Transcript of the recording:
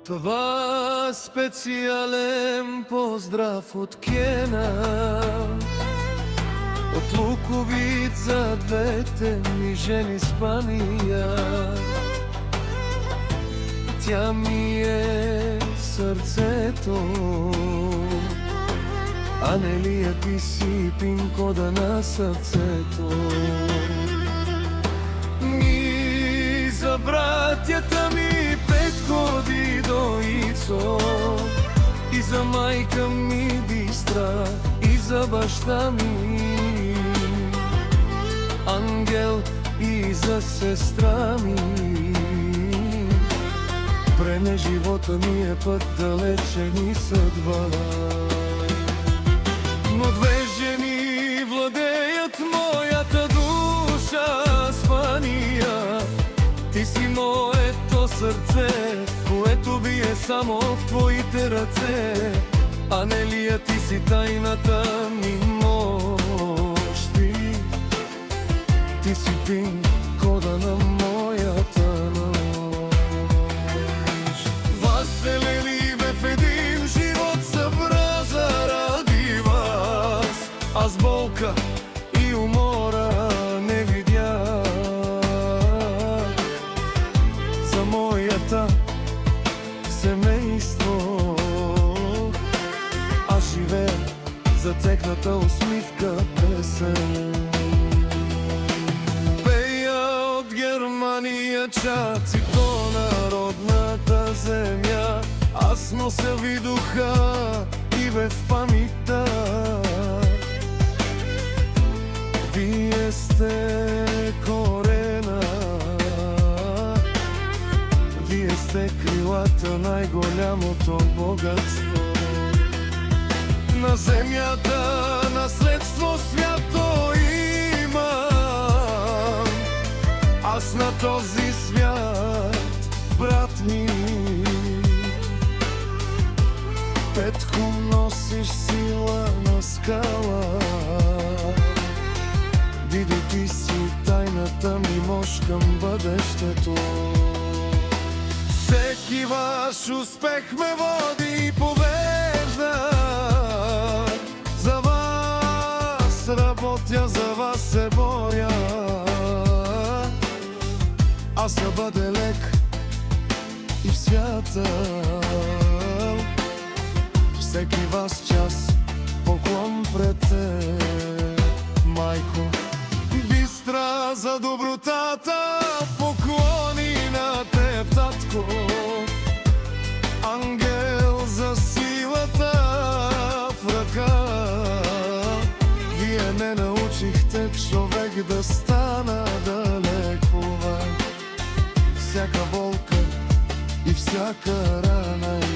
Това специален поздрав от Кена, от Луковит за двете ми жени Спания. Тя ми е сърцето, Анелия, ти си пин-кода на сърцето ми. За братята ми Петко, Дидо и Ицо, и за майка ми Бистра, и за баща ми Ангел, и за сестра ми. Прене живота ми е път, далече ни съдба, но две жени владеят моята душа, Спания. Ти си моето сърце, което бие само в твоите ръце. Анелия, ти си тайната ми мощ. Ти си пин-кода на моята нощ. Васелени в един живот събра заради вас. Аз болка и умора не видях. За моята семейство аз живея за техната усмивка песен. Пея от Германия чацито на родната земя. Аз нося ви духа и в паметта. Вие сте корена, вие сте крилата, най-голямото богатство на земята. Наследство свято имам аз на този свят, брат ми. Петко, носиш сила на скала. Дидо, ти си тайната ми мощ към бъдещето. Всеки ваш успех ме води и повежда. За вас работя, за вас се боря. Аз да бъде лек и в свята. Всеки вас час поклон пред те, майко. Бистра за добротата, поклони на теб, татко. Ангел за силата в ръка. Вие не научихте човек да стана, да лекува всяка болка и всяка рана.